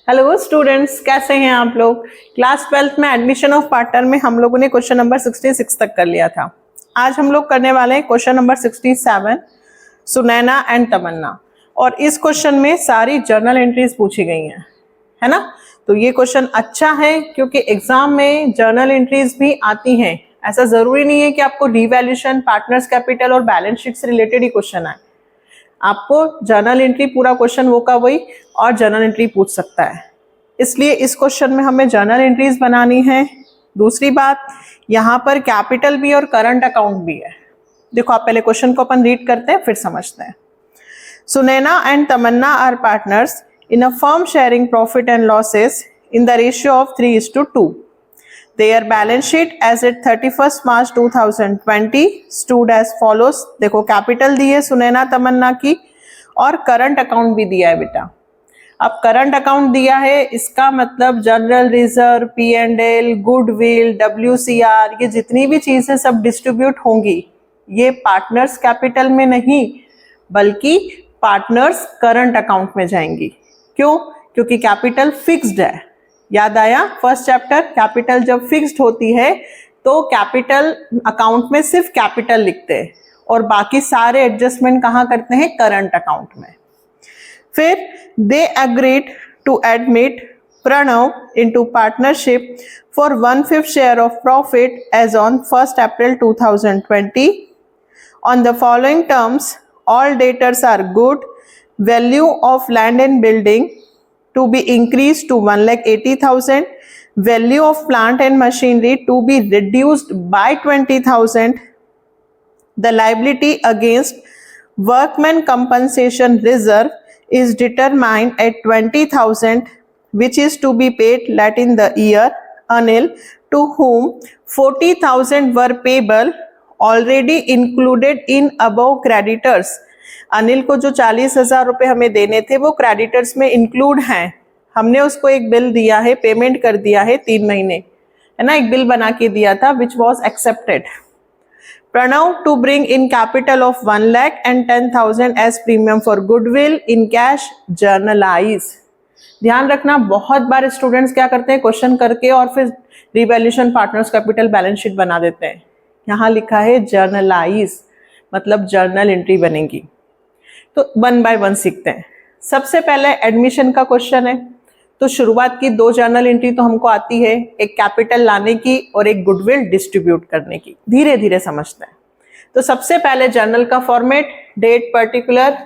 Hello students, कैसे हैं आप लोग। क्लास 12th में एडमिशन ऑफ पार्टनर में हम लोगों ने क्वेश्चन नंबर 66 तक कर लिया था। आज हम लोग करने वाले हैं क्वेश्चन नंबर 67, सुनैना एंड तमन्ना। और इस क्वेश्चन में सारी जर्नल एंट्रीज पूछी गई हैं, है ना। तो ये क्वेश्चन अच्छा है क्योंकि एग्जाम में जर्नल एंट्रीज भी आती हैं। ऐसा जरूरी नहीं है कि आपको रिवैल्यूएशन, पार्टनर्स कैपिटल और बैलेंस शीट से रिलेटेड ही क्वेश्चन आए। आपको जर्नल एंट्री पूरा क्वेश्चन वो का वही और जर्नल एंट्री पूछ सकता है, इसलिए इस क्वेश्चन में हमें जर्नल एंट्रीज बनानी है। दूसरी बात, यहाँ पर कैपिटल भी और करंट अकाउंट भी है। देखो, आप पहले क्वेश्चन को अपन रीड करते हैं फिर समझते हैं। Sunaina and Tamanna are partners in a firm sharing profit and losses in the ratio of 3:2। Their balance sheet as at 31st March 2020 stood as follows। देखो, कैपिटल दी है सुनैना तमन्ना की और करंट अकाउंट भी दिया है बेटा। अब करंट अकाउंट दिया है, इसका मतलब general reserve, P&L, goodwill, WCR, ये जितनी भी चीजें सब डिस्ट्रीब्यूट होंगी ये पार्टनर्स कैपिटल में नहीं बल्कि पार्टनर्स करंट अकाउंट में जाएंगी। क्यों? क्योंकि कैपिटल फिक्स्ड है। याद आया फर्स्ट चैप्टर, कैपिटल जब फिक्स्ड होती है तो कैपिटल अकाउंट में सिर्फ कैपिटल लिखते हैं और बाकी सारे एडजस्टमेंट कहाँ करते हैं? करंट अकाउंट में। फिर they agreed to admit Pranav into partnership for 1/5 share of profit as on 1 April 2020 on the following terms. All debtors are good, value of land and building to be increased to 1,80,000, value of plant and machinery to be reduced by 20,000, the liability against workman compensation reserve is determined at 20,000, which is to be paid late in the year. Anil, to whom 40,000 were payable, already included in above creditors। Anil को जो 40,000 रुपए हमें देने थे वो creditors में include हैं। हमने उसको एक बिल दिया है, पेमेंट कर दिया है 3 महीने, है ना, एक बिल बना के दिया था which was accepted. Pranav to bring in capital of 1 lakh and 10,000 as premium for goodwill in cash journalise. ध्यान रखना, बहुत बार स्टूडेंट्स क्या करते हैं, क्वेश्चन करके और फिर revaluation, partners capital, balance sheet बना देते हैं। यहाँ लिखा है जर्नलाइज, मतलब जर्नल एंट्री बनेगी। तो 1 by 1 सीखते हैं। सबसे पहले एडमिशन का क्वेश्चन है, तो शुरुआत की 2 जर्नल एंट्री तो हमको आती है, एक कैपिटल लाने की और एक गुडविल डिस्ट्रीब्यूट करने की। धीरे धीरे समझते हैं। तो सबसे पहले जर्नल का format, date, particular,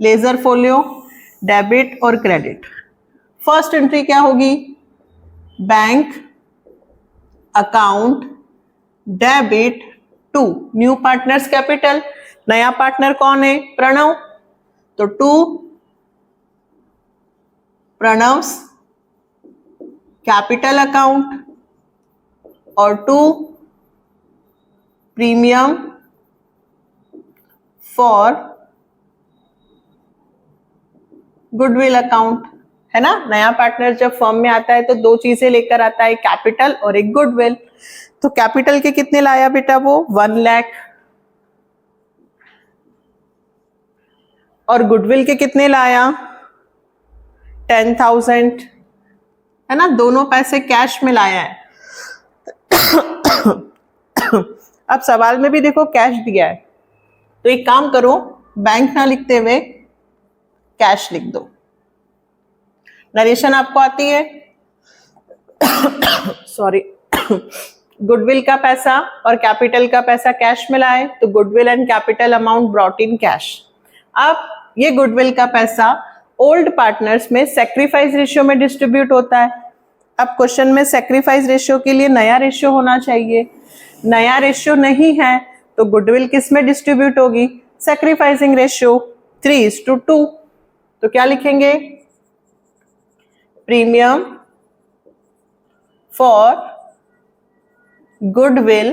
ledger folio, debit और क्रेडिट। फर्स्ट एंट्री क्या होगी? Bank account debit to new partners capital. नया पार्टनर कौन है? प्रणव। तो टू प्रणव्स कैपिटल अकाउंट और to premium for goodwill account, है ना। नया पार्टनर जब फर्म में आता है तो 2 चीजें लेकर आता है, कैपिटल और एक गुडविल। तो कैपिटल के कितने लाया बेटा? वो 1 lakh। और गुडविल के कितने लाया? 10,000, है ना। दोनों पैसे कैश में लाया है। अब सवाल में भी देखो कैश दिया है, तो एक काम करो, बैंक ना लिखते हुए कैश लिख दो। नरेशन आपको आती है सॉरी। गुडविल का पैसा और कैपिटल का पैसा कैश में लाए, तो goodwill and capital amount brought in cash. अब ये गुडविल का पैसा ओल्ड पार्टनर्स में सैक्रिफाइस रेशियो में डिस्ट्रीब्यूट होता है। अब क्वेश्चन में सैक्रिफाइस रेशियो के लिए नया रेशियो होना चाहिए। नया रेशियो नहीं है तो गुडविल किस में डिस्ट्रीब्यूट होगी? Sacrificing ratio 3:2। तो क्या लिखेंगे? Premium for goodwill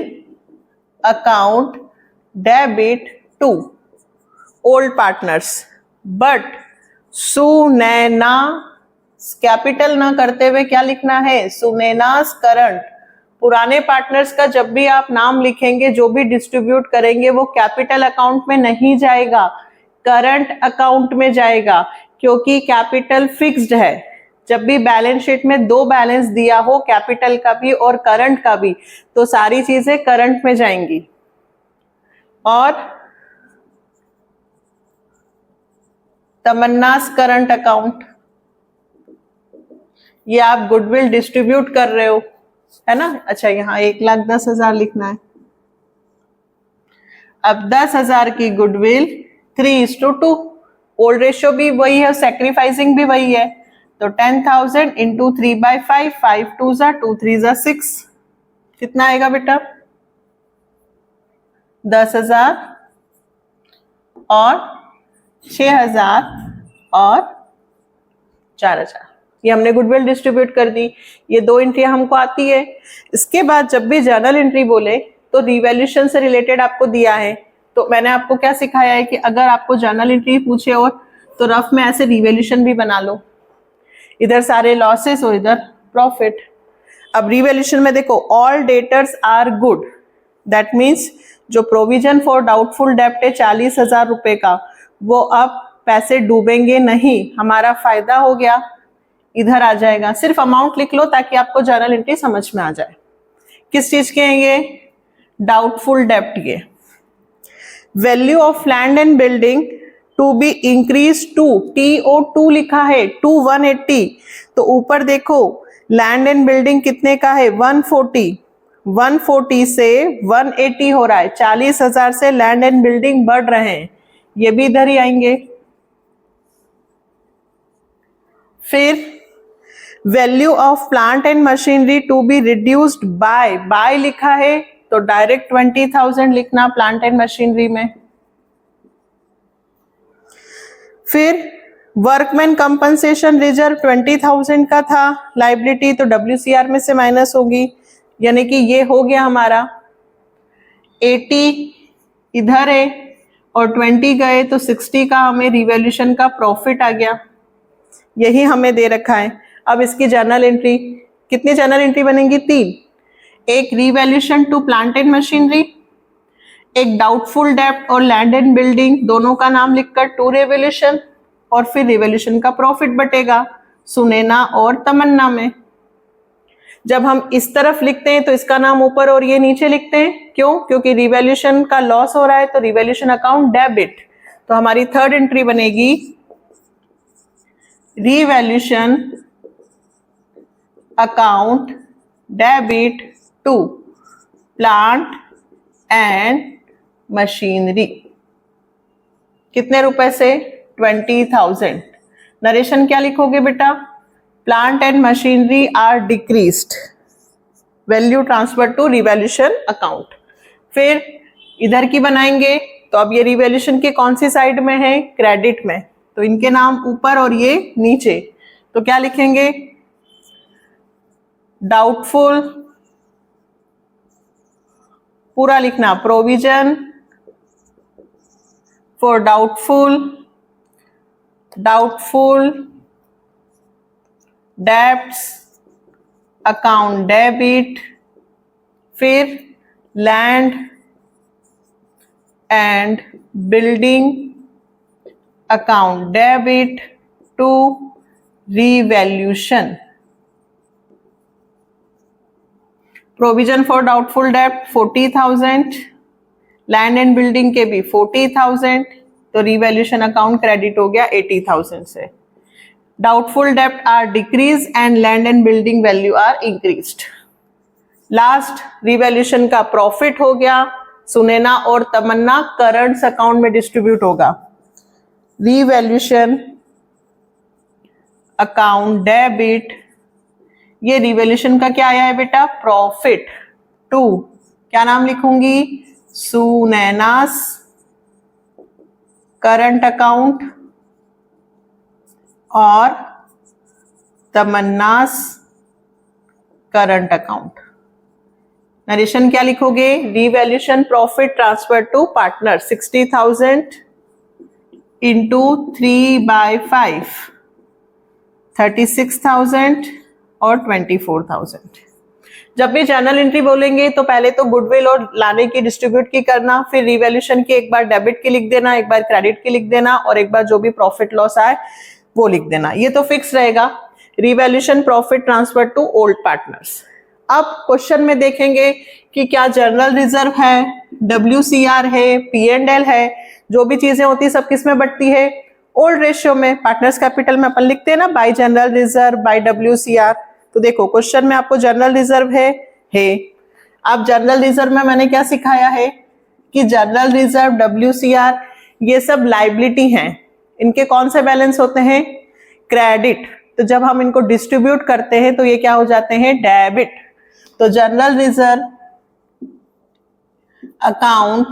account debit to old partners, but Sunaina capital ना करते हुए क्या लिखना है? सुनैनास करंट। पुराने पार्टनर्स का जब भी आप नाम लिखेंगे, जो भी डिस्ट्रीब्यूट करेंगे वो कैपिटल अकाउंट में नहीं जाएगा, करंट अकाउंट में जाएगा। क्योंकि कैपिटल फिक्स्ड है। जब भी बैलेंस शीट में दो बैलेंस दिया हो, कैपिटल का भी और करंट का भी, तो सारी चीजें करंट में जाएंगी। और तमन्नास करंट अकाउंट, ये आप गुडविल डिस्ट्रीब्यूट कर रहे हो, है ना। अच्छा, यहाँ 1,10,000 लिखना है। अब 10,000 की गुडविल 3:2, ओल्ड रेशियो भी वही है, सैक्रिफाइसिंग भी वही है, तो 10,000 इंटू 3/5, 5 2 2 3 6, कितना आएगा बेटा? 10,000 और 6,000 और 4,000, ये हमने गुडविल डिस्ट्रीब्यूट कर दी। ये दो एंट्री हमको आती है। इसके बाद जब भी जर्नल एंट्री बोले तो रिवैल्यूएशन से रिलेटेड आपको दिया है, तो मैंने आपको क्या सिखाया है कि अगर आपको जर्नल एंट्री पूछे और तो रफ में ऐसे रिवैल्यूएशन भी बना लो, इधर सारे लॉसेस और इधर प्रॉफिट। अब रिवैल्यूएशन में देखो, all debtors are good, that means जो प्रोविजन फॉर डाउटफुल डेब्ट है 40,000 रुपए का, वो अब पैसे डूबेंगे नहीं, हमारा फायदा हो गया, इधर आ जाएगा। सिर्फ अमाउंट लिख लो ताकि आपको जर्नल एंट्री समझ में आ जाए। किस चीज के हैं ये? डाउटफुल डेब्ट के। Value of land and building to be increase to, TO2 लिखा है, टू 180, तो ऊपर देखो लैंड एंड बिल्डिंग कितने का है? 140, 140 से 180 हो रहा है, 40,000 से लैंड एंड बिल्डिंग बढ़ रहे हैं, ये भी इधर ही आएंगे। फिर value of plant and machinery to be reduced by लिखा है, तो डायरेक्ट 20,000 लिखना प्लांट एंड मशीनरी में। फिर वर्कमैन कंपनसेशन रिजर्व 20,000 का था लाइबिलिटी, तो WCR में से माइनस होगी, यानी कि ये हो गया हमारा 80 इधर है और 20 गए तो 60 का हमें रिवैल्यूएशन का प्रॉफिट आ गया, यही हमें दे रखा है। अब इसकी जर्नल एंट्री, कितनी जर्नल एंट्री बनेंगी? 3, एक revaluation to plant and machinery, एक डाउटफुल डेब्ट और लैंड एंड बिल्डिंग, दोनों का नाम लिखकर टू रिवैल्यूएशन, और फिर रिवैल्यूएशन का प्रॉफिट बटेगा सुनैना और तमन्ना में। जब हम इस तरफ लिखते हैं तो इसका नाम ऊपर और ये नीचे लिखते हैं, क्यों? क्योंकि रिवैल्यूएशन का लॉस हो रहा है, तो रिवैल्यूएशन अकाउंट डेबिट, तो हमारी थर्ड एंट्री बनेगी revaluation account debit to plant and machinery. कितने रुपए से? 20,000। नरेशन क्या लिखोगे बेटा? Plant and machinery are decreased, value transfer to revaluation account. फिर इधर की बनाएंगे, तो अब ये रिवैल्यूएशन की कौन सी साइड में है? क्रेडिट में, तो इनके नाम ऊपर और ये नीचे, तो क्या लिखेंगे? डाउटफुल, पूरा लिखना, provision for doubtful debts account debit, फिर land and building account debit to revaluation. Provision for doubtful डेब्ट 40,000, लैंड एंड बिल्डिंग के भी 40,000, तो रिवैल्यूएशन अकाउंट क्रेडिट हो गया 80,000 से। डाउटफुल डेब्ट are decrease and land and building value are increased. Last revaluation का प्रॉफिट हो गया, सुनैना और तमन्ना करंट्स अकाउंट में डिस्ट्रीब्यूट होगा। रिवैल्यूएशन अकाउंट डेबिट, ये रिवैल्यूएशन का क्या आया है बेटा? प्रॉफिट टू, क्या नाम लिखूंगी? सुनैनास करंट अकाउंट और तमन्नास करंट अकाउंट। नरेशन क्या लिखोगे? Revaluation profit transfer to partner 60,000 into 3/5, 36,000 और 24,000। जब भी जर्नल एंट्री बोलेंगे तो पहले तो गुडविल और लाने की डिस्ट्रीब्यूट की करना, फिर रिवैल्यूएशन की एक बार डेबिट की लिख देना, एक बार क्रेडिट की लिख देना, और एक बार जो भी प्रॉफिट लॉस आए वो लिख देना, ये तो फिक्स रहेगा। Revaluation profit transfer to old partners. अब क्वेश्चन में देखेंगे कि क्या जनरल रिजर्व है, WCR है, P&L है, जो भी चीजें होती है सब किस में बढ़ती है, ओल्ड रेशियो में। पार्टनर्स कैपिटल में अपन लिखते हैं ना by general reserve by WCR। तो देखो क्वेश्चन में आपको जनरल रिजर्व है। अब जनरल रिजर्व में मैंने क्या सिखाया है कि जनरल रिजर्व, WCR ये सब लाइबिलिटी हैं, इनके कौन से बैलेंस होते हैं, क्रेडिट। तो जब हम इनको डिस्ट्रीब्यूट करते हैं तो ये क्या हो जाते हैं, डेबिट। तो general reserve account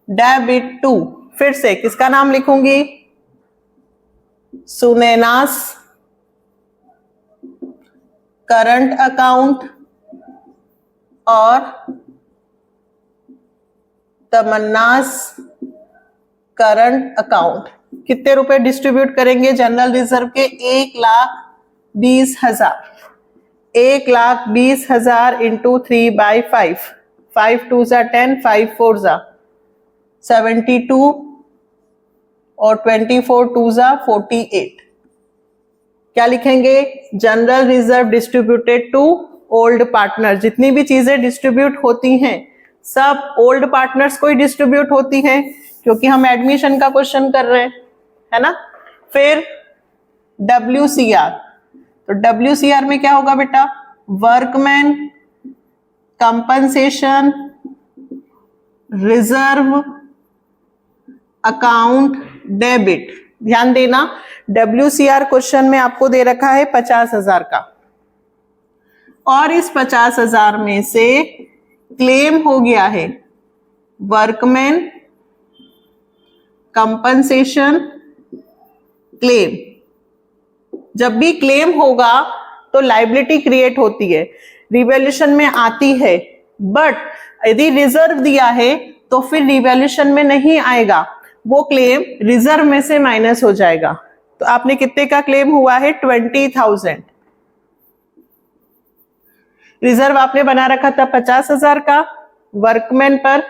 debit to, फिर से किसका नाम लिखूंगी, सुनैनास करंट अकाउंट और तमन्नास करंट अकाउंट। कितने रुपए डिस्ट्रीब्यूट करेंगे जनरल रिजर्व के, 1,20,000। 1,20,000 इंटू 3/5, 5 2 जा 10, 5 4 जा 72 और 24 2 जा 48। क्या लिखेंगे, general reserve distributed to old partner. जितनी भी चीजें डिस्ट्रीब्यूट होती हैं सब ओल्ड पार्टनर्स को ही डिस्ट्रीब्यूट होती हैं, क्योंकि हम एडमिशन का क्वेश्चन कर रहे हैं, है ना। फिर WCR, तो WCR में क्या होगा बेटा, workman compensation reserve account debit. ध्यान देना WCR क्वेश्चन में आपको दे रखा है 50,000 का, और इस 50,000 में से क्लेम हो गया है वर्कमैन कंपनसेशन क्लेम। जब भी क्लेम होगा तो लाइबिलिटी क्रिएट होती है, रिवैल्यूएशन में आती है, बट यदि रिजर्व दिया है तो फिर रिवैल्यूएशन में नहीं आएगा, वो क्लेम रिजर्व में से माइनस हो जाएगा। तो आपने कितने का क्लेम हुआ है, 20,000। रिजर्व आपने बना रखा था 50,000 का, वर्कमैन पर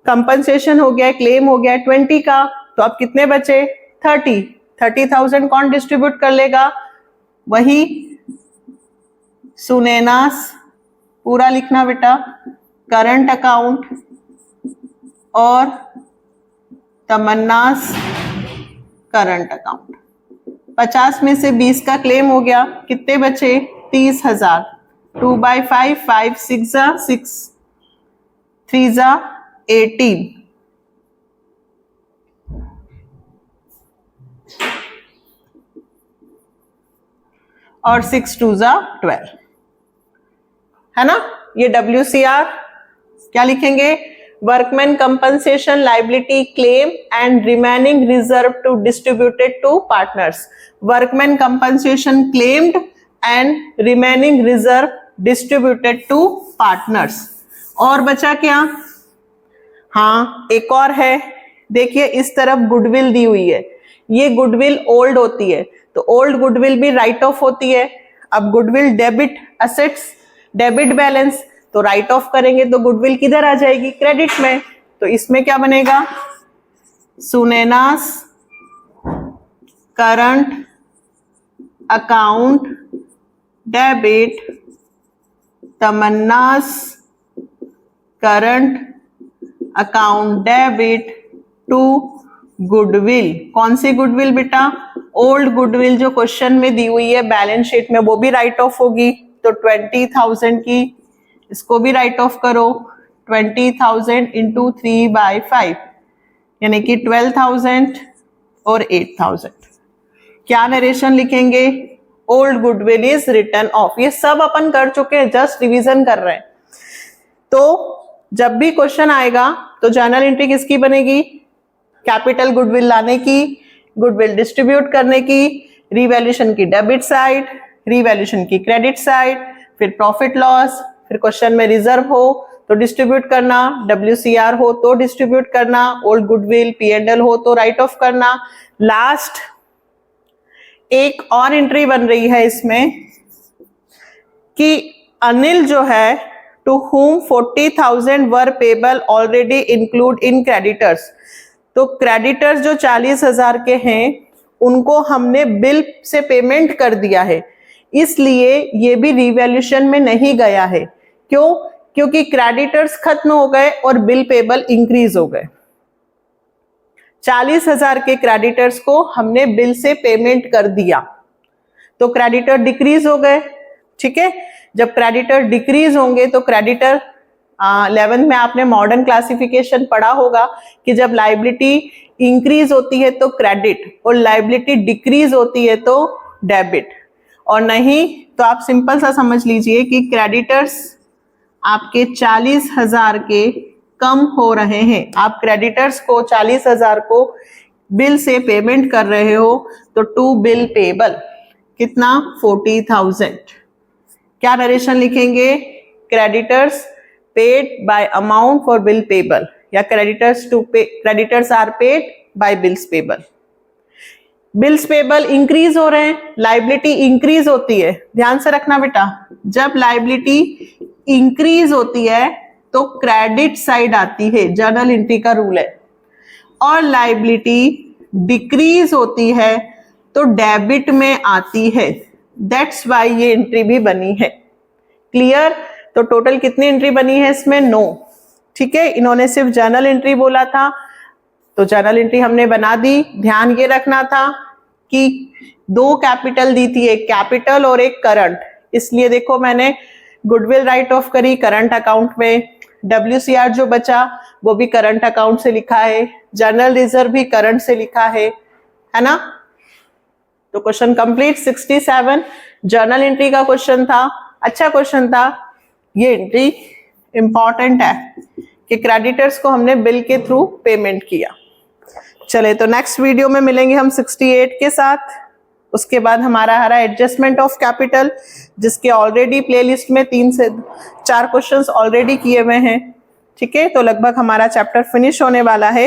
कंपनसेशन हो गया, क्लेम हो गया 20 का, तो अब कितने बचे, 30,000 कौन डिस्ट्रीब्यूट कर लेगा, वही सुनैनास, पूरा लिखना बेटा, करंट अकाउंट और तमन्नास करंट अकाउंट। 50 में से 20 का क्लेम हो गया, कितने बचे, 30,000। 2/5, 5 6 जा 6, 3 जा 18 और 6 2 जा 12, है ना। ये WCR क्या लिखेंगे, workman compensation liability claim and remaining reserve to distributed to partners. Workman compensation claimed and remaining reserve distributed to partners. और बचा क्या, हाँ एक और है, देखिए इस तरफ गुडविल दी हुई है, ये गुडविल ओल्ड होती है, तो ओल्ड गुडविल भी राइट ऑफ होती है। अब goodwill debit assets, debit balance, तो राइट ऑफ करेंगे तो गुडविल किधर आ जाएगी, क्रेडिट में। तो इसमें क्या बनेगा, Sunaina's current account debit Tamanna's current account debit to goodwill. कौन सी गुडविल बेटा, ओल्ड गुडविल जो क्वेश्चन में दी हुई है बैलेंस शीट में, वो भी राइट ऑफ होगी। तो 20,000 की इसको भी राइट ऑफ करो, 20,000 इंटू 3/5 यानी कि 12,000 और 8,000। क्या नरेशन लिखेंगे, old goodwill is return of. ये सब अपन कर चुके हैं, जस्ट रिवीजन कर रहे हैं। तो जब भी क्वेश्चन आएगा तो जर्नल एंट्री किसकी बनेगी, कैपिटल गुडविल लाने की, गुडविल डिस्ट्रीब्यूट करने की, रिवैल्यूएशन की डेबिट साइड, रिवैल्यूएशन की क्रेडिट साइड, फिर प्रॉफिट लॉस, फिर क्वेश्चन में रिजर्व हो तो डिस्ट्रीब्यूट करना, WCR हो तो डिस्ट्रीब्यूट करना, ओल्ड गुडविल P&L हो तो राइट ऑफ करना। लास्ट एक और एंट्री बन रही है इसमें कि अनिल जो है to whom 40,000 were payable already include in creditors. तो क्रेडिटर्स जो 40,000 के हैं उनको हमने बिल से पेमेंट कर दिया है, इसलिए ये भी रिवैल्यूएशन में नहीं गया है। क्यों? क्योंकि क्रेडिटर्स खत्म हो गए और बिल पेबल इंक्रीज हो गए। 40,000 के क्रेडिटर्स को हमने बिल से पेमेंट कर दिया तो क्रेडिटर डिक्रीज हो गए। ठीक है, जब क्रेडिटर डिक्रीज होंगे तो क्रेडिटर 11th में आपने मॉडर्न क्लासिफिकेशन पढ़ा होगा कि जब लायबिलिटी इंक्रीज होती है तो क्रेडिट और लायबिलिटी डिक्रीज होती है तो डेबिट, और नहीं तो आप सिंपल सा समझ लीजिए कि क्रेडिटर्स आपके 40,000 के कम हो रहे हैं। आप क्रेडिटर्स को 40,000 को बिल से पेमेंट कर रहे हो तो टू बिल पेबल कितना 40,000। क्या नरेशन लिखेंगे? Creditors paid by amount for bill payable या creditors are paid by bills payable. Bills payable increase हो रहे हैं, लायबिलिटी इंक्रीज होती है। ध्यान से रखना बेटा, जब लायबिलिटी इंक्रीज होती है तो क्रेडिट साइड आती है, जर्नल एंट्री का रूल है, और लायबिलिटी डिक्रीज होती है तो डेबिट में आती है। दैट्स वाई ये एंट्री भी बनी है। क्लियर? तो टोटल कितनी एंट्री बनी है इसमें? 9। ठीक है, इन्होंने सिर्फ जर्नल एंट्री बोला था तो जर्नल एंट्री हमने बना दी। ध्यान ये रखना था कि 2 कैपिटल दी थी, एक कैपिटल और एक करंट, इसलिए देखो मैंने गुडविल राइट ऑफ करी करंट अकाउंट में, WCR जो बचा वो भी करंट अकाउंट से लिखा है, जर्नल रिजर्व भी करंट से लिखा है ना। तो क्वेश्चन कंप्लीट। 67 जर्नल एंट्री का क्वेश्चन था, अच्छा क्वेश्चन था। ये एंट्री इंपॉर्टेंट है कि क्रेडिटर्स को हमने बिल के थ्रू पेमेंट किया। चले तो नेक्स्ट वीडियो में मिलेंगे हम 68 के साथ। उसके बाद हमारा आ रहा है एडजस्टमेंट ऑफ कैपिटल, जिसके ऑलरेडी प्लेलिस्ट में 3 से 4 क्वेश्चंस ऑलरेडी किए हुए हैं। ठीक है, तो लगभग हमारा चैप्टर फिनिश होने वाला है।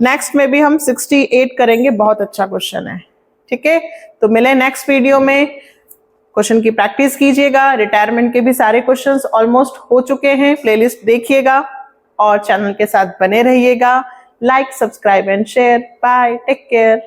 नेक्स्ट में भी हम 68 करेंगे, बहुत अच्छा क्वेश्चन है। ठीक है, तो मिले नेक्स्ट वीडियो में। क्वेश्चन की प्रैक्टिस कीजिएगा। रिटायरमेंट के भी सारे क्वेश्चंस ऑलमोस्ट हो चुके हैं, प्लेलिस्ट देखिएगा और चैनल के साथ बने रहिएगा। Like, subscribe and share. Bye, take care.